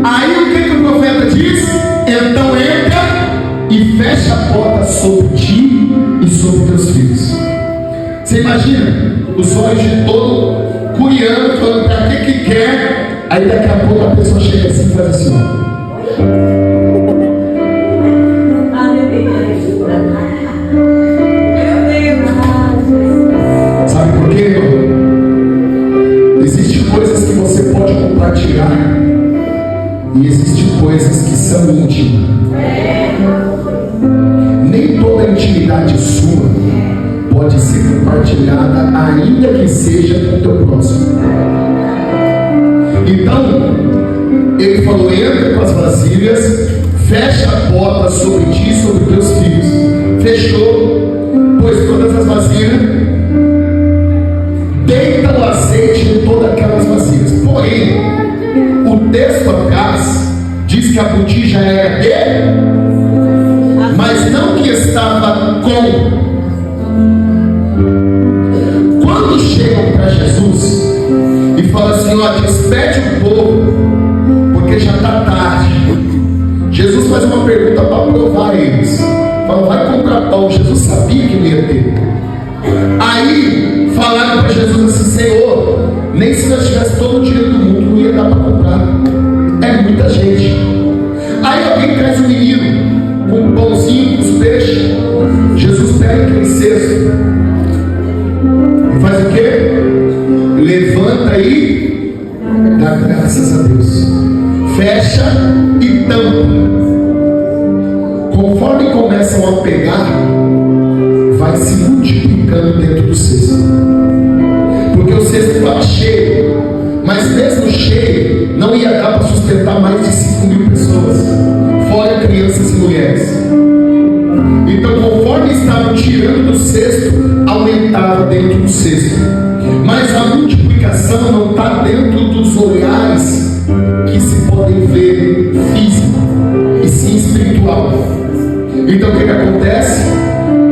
S1: Aí o que o profeta diz? Então entra e fecha a porta sobre ti e sobre teus filhos. Você imagina os olhos de todo curiando, falando pra que quer? Aí daqui a pouco a pessoa chega assim e faz assim: ser compartilhada, ainda que seja com o teu próximo. Então, ele falou: entra com as vasilhas, fecha a porta sobre ti e sobre teus filhos. Fechou, pôs todas as vasilhas, deita o azeite em todas aquelas vasilhas. Porém, o texto atrás diz que a botija era dele, mas não que estava com. Quando chegam para Jesus e falam assim: ó, despede o povo, porque já está tarde. Jesus faz uma pergunta para provar eles. Fala: vai comprar pão. Jesus sabia que não ia ter. Aí falaram para Jesus assim: Senhor, nem se nós tivéssemos todo o dinheiro do mundo não ia dar para comprar. É muita gente. Aí alguém traz um menino com um pãozinho, com os peixes. Jesus pega aquele cesto e faz o quê? Levanta e dá graças a Deus. Fecha e tampa. Conforme começam a pegar, vai se multiplicando dentro do cesto. Porque o cesto estava cheio, mas mesmo cheio, não ia dar para sustentar mais de 5.000 pessoas, fora crianças e mulheres. Então, conforme estavam tirando do cesto, aumentava dentro do cesto. Mas a multiplicação não está dentro dos olhares que se podem ver físico, e sim espiritual. Então o que acontece?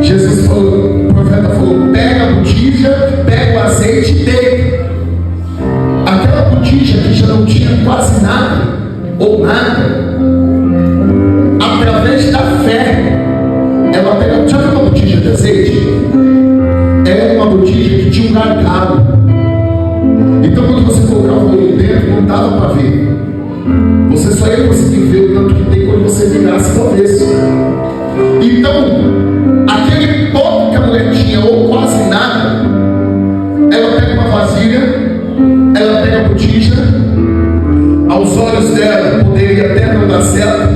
S1: Jesus falou, o profeta falou: pega a botija, pega o azeite e dê. Aquela botija que já não tinha quase nada, ou nada, através da fé, ela pega. Já viu uma botija de azeite? Ela é uma botija que tinha um gargalo. Então quando você colocava o olho dentro, não dava para ver. Você só ia conseguir ver o tanto que tem quando você virasse o avesso. Então, aquele pouco que a mulher tinha, ou quase nada, ela pega uma vasilha, ela pega a botija. Aos olhos dela poderia até não dar certo,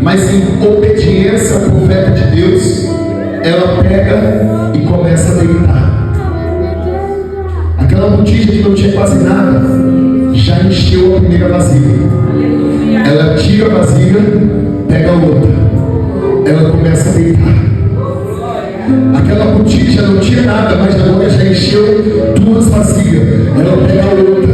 S1: mas em obediência ao profeta de Deus, ela pega e começa a deitar. Aquela botija que não tinha quase nada já encheu a primeira vasilha. Ela tira a vasilha, pega a outra, ela começa a deitar. Aquela botija não tinha nada, mas agora já encheu 2 vasilhas. Ela pega a outra,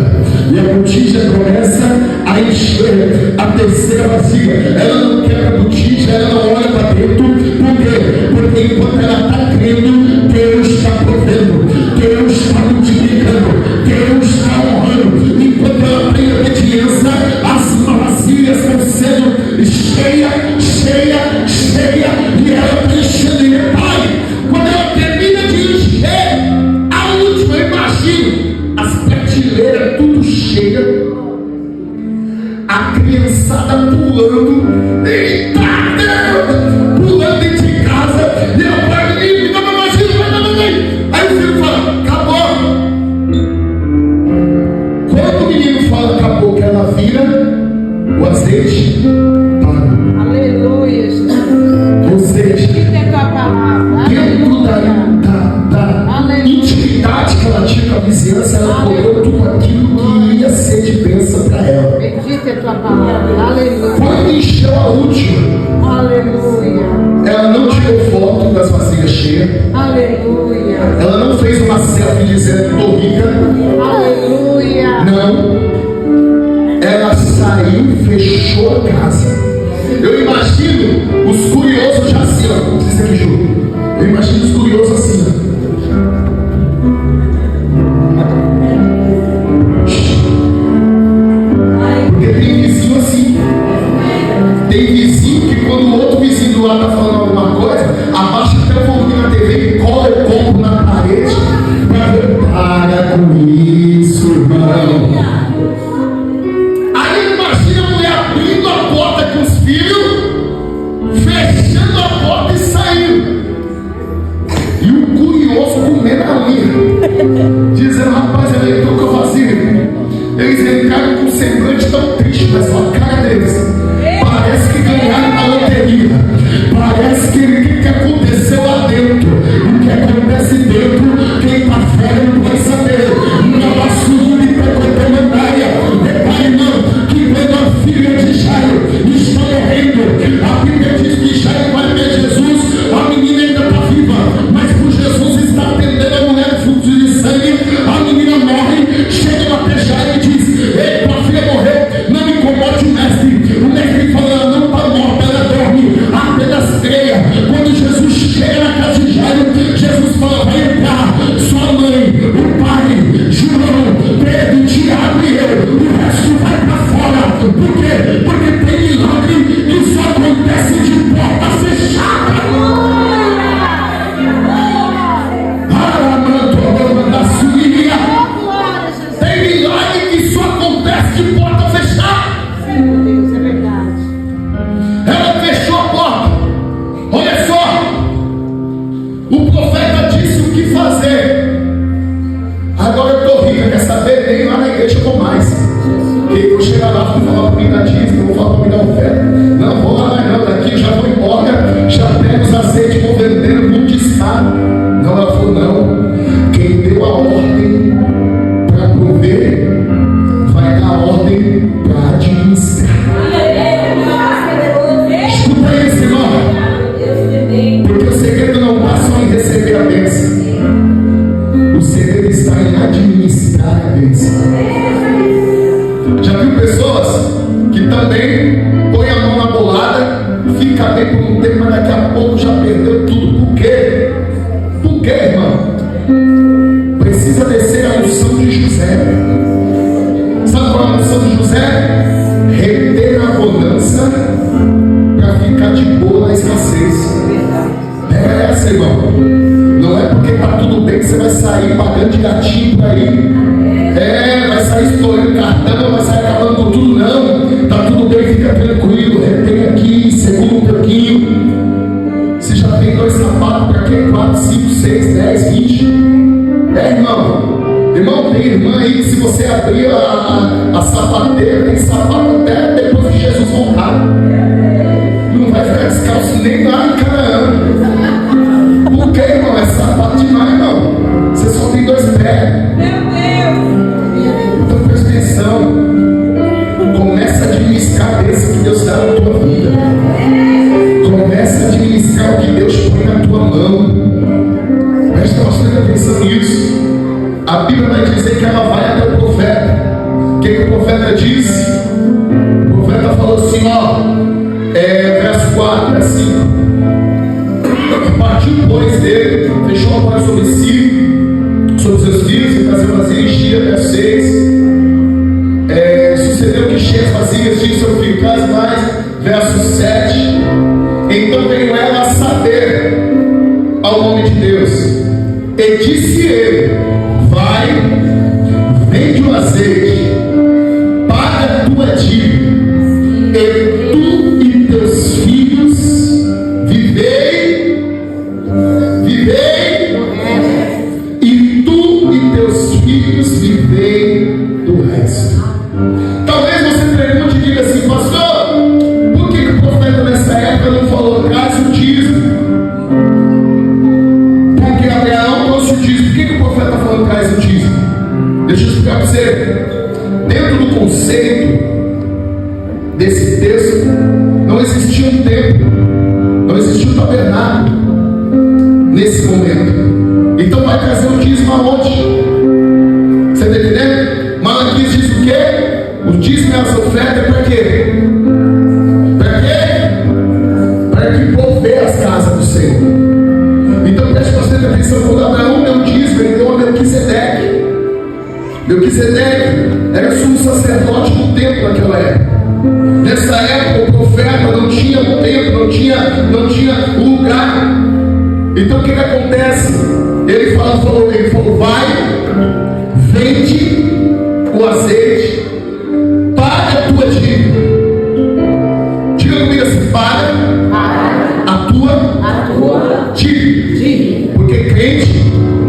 S1: e a botija começa a encher a terceira vasilha. Ela não quebra a botija, ela não olha para dentro. Por quê? Porque enquanto ela está crendo, Deus está provendo, Deus está multiplicando, Deus está honrando. Enquanto ela tem obediência, as vasilhas estão sendo cheia, cheia, cheia, e ela está enchendo. E pai, quando ela termina de encher a última, eu imagino as prateleiras tudo cheia, a criançada pulando, eita Deus, pulando dentro de casa, e ela vai, me dá uma vasilha, vai. Aí o filho fala: acabou. Quando o menino fala acabou, que ela vira, o azeite para.
S2: Aleluia, Jesus.
S1: Ou seja, dentro da intimidade que ela tinha com a vizinhança, ela colheu tudo aquilo que ia ser de bênção para ela.
S2: Bendita é a tua palavra. Aleluia.
S1: Quando encheu a última,
S2: Aleluia.
S1: ela não tirou foto das vasilhas cheias.
S2: Aleluia.
S1: Ela não fez uma selfie dizendo: estou rica.
S2: Aleluia.
S1: Não. Ela saiu, fechou a casa. Eu imagino os curiosos já assim, ó. Não sei se aqui, Ju. Eu imagino os curiosos assim, ó. Porque tem vizinho assim. Tem vizinho que quando o outro vizinho do lado está falando alguma coisa, abaixa até o volume na TV e cola o copo na parede para ver. Para com isso, irmão. Aí imagina a mulher abrindo a porta com os filhos, fechando a porta e saindo. E o curioso comendo a unha, dizendo: rapaz, ela entrou com a vasilha. Eles entraram com um semblante tão triste, mas com a cara deles parece que ganharam na loteria. Parece que o que aconteceu lá dentro, o que acontece dentro fica bem por um tempo, mas daqui a pouco já perdeu tudo. Por quê? Por quê, irmão? Precisa descer a unção de José. Sabe qual é a unção de José? Reter a bonança para ficar de boa na escassez. Pega essa, irmão. Não é porque está tudo bem que você vai sair pagando de gatinho por aí. Vai sair estourando cartão, vai sair acabando com tudo. Não, está tudo bem, fica tranquilo. Retém aqui, segura um pouquinho. Você já tem 2 sapatos, para quê? 4, 5, 6, 10, 20. Irmão. Irmão, tem irmã aí que se você abrir a sapateira, tem sapato até depois que Jesus voltar. Não vai ficar descalço nem lá em Canaã. Por que, irmão? É sapato demais, irmão. Você só tem 2 pés.
S3: Meu Deus!
S1: Então presta atenção. Começa a administrar esse que Deus dá na tua vida. Começa a administrar o que Deus põe na tua mão. Presta bastante atenção nisso. A Bíblia vai dizer que ela vai até o profeta. O que o profeta disse? O profeta falou assim, verso 4, verso 5. Partiu, pois, dele, fechou a porta sobre si, sobre seus filhos, e trazia vazia e enchia, verso 6. Sucedeu que cheias vazias, disse seu filho, traz mais, verso 7. Então veio ela a saber ao nome de Deus, e disse ele: vai, vende o azeite, paga a tua dívida, e tu e teus filhos vivei, e tu e teus filhos vivei do resto. Talvez você pergunte e diga assim, pastor, por que o profeta nessa época não falou traz o dízimo? Porque Abraão trouxe o dízimo. Por que o profeta está falando traz o dízimo? Deixa eu explicar para você. Dentro do conceito desse texto, não existia um templo, não existia um tabernáculo nesse momento. Então vai trazer o dízimo aonde? Você está entendendo? Malaquias diz o quê? O dízimo e as ofertas é para quê? Para quê? Para que o povo veja as casas do Senhor. Então preste bastante atenção. Quando Abraão deu o dízimo, ele deu a Melquisedeque. Melquisedeque era sumo sacerdote do templo naquela época. Nessa época o profeta não tinha um templo, não tinha um lugar. Então o que acontece? Ele falou, vai, vende o azeite, paga a tua dívida. Diga comigo assim, paga a tua dívida. Porque crente,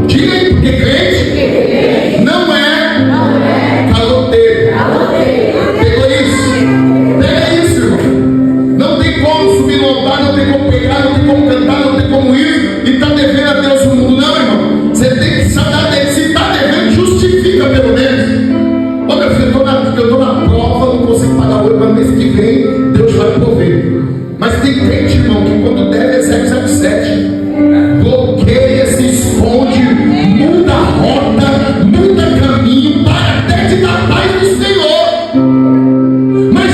S1: diga aí, porque crente não é caloteiro. Pegou isso? Pega isso, irmão. Não tem como subir no altar, não tem como pegar, não tem como cantar, não tem como ir e está devendo a Deus o mundo. Não, irmão. Você tem que saber, se está devendo, justifica pelo menos. Ô meu filho, eu estou na prova, não consigo pagar hoje, mas mês que vem Deus vai prover. Mas tem crente, irmão, que quando deve é 007. Bloqueia, se esconde, muda a rota, muda caminho, para até te dar paz do Senhor. Mas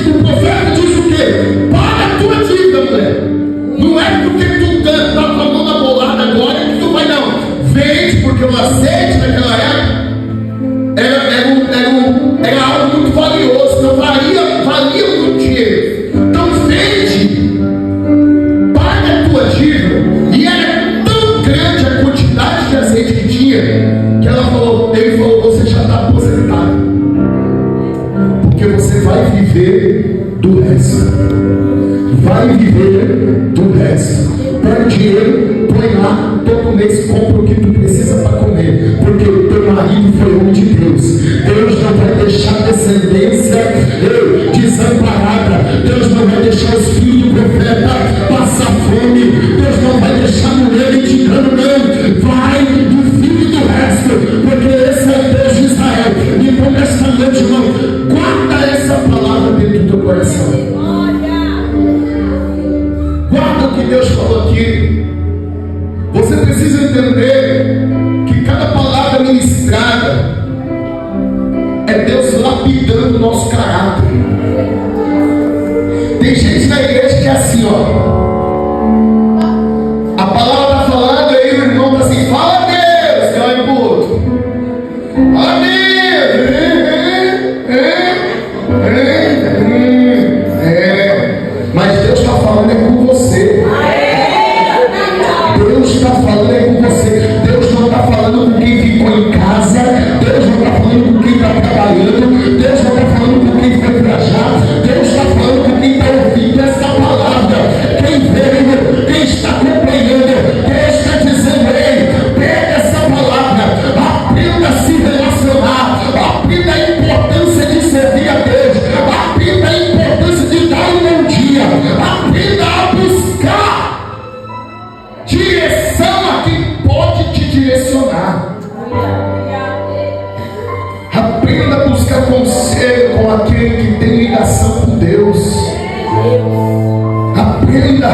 S1: o profeta diz o quê? Paga a tua dívida, mulher. Não é porque tu está com a mão na bolada agora que tu vai não. Vende, porque o azeite naquela época era algo muito valioso, então valia muito dinheiro. Então vende, paga a tua dívida. E era tão grande a quantidade de azeite que tinha, que ele falou, você já está aposentado, porque você vai viver do resto. Vai viver do resto. Pega o dinheiro, põe lá, todo mês compra o que tu precisa para comer, porque o teu marido foi homem de Deus. Deus não vai deixar descendência desamparada. Deus não vai deixar os filhos do profeta passar fome. Deus não vai deixar mulher indicando, não. Vai do filho do resto, porque esse é o Deus de Israel. Então nesta noite, irmão, guarda essa palavra dentro do teu coração. Guarda o que Deus falou aqui. Você precisa entender que cada palavra ministrada é Deus lapidando o nosso caráter. Tem gente na igreja que é assim, ó. A palavra está falando, aí o irmão está assim, fala a Deus, que olha pro outro. Fala a Deus. Mas Deus está falando é com você. Deus está falando é com você. Deus não está falando com quem ficou em casa. Deus não está falando com quem está trabalhando. Deus não está falando com quem foi viajar. Deus está falando com quem está ouvindo essa palavra. Quem veio, quem está acompanhando. Deus está dizendo, ei, pega essa palavra, aprenda a se relacionar, aprenda a importância de servir a Deus, aprenda a importância de dar um bom dia, aprenda a buscar direção a quem pode te direcionar. Aprenda a buscar conselho com aquele que tem ligação com Deus. Aprenda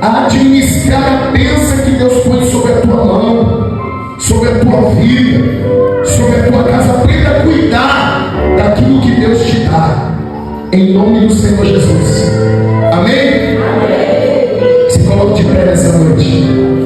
S1: a administrar a bênção que Deus põe sobre a tua mão, sobre a tua vida, sobre a tua casa. Aprenda a cuidar daquilo que Deus te dá, em nome do Senhor Jesus. Amém? Se coloque de pé nessa noite.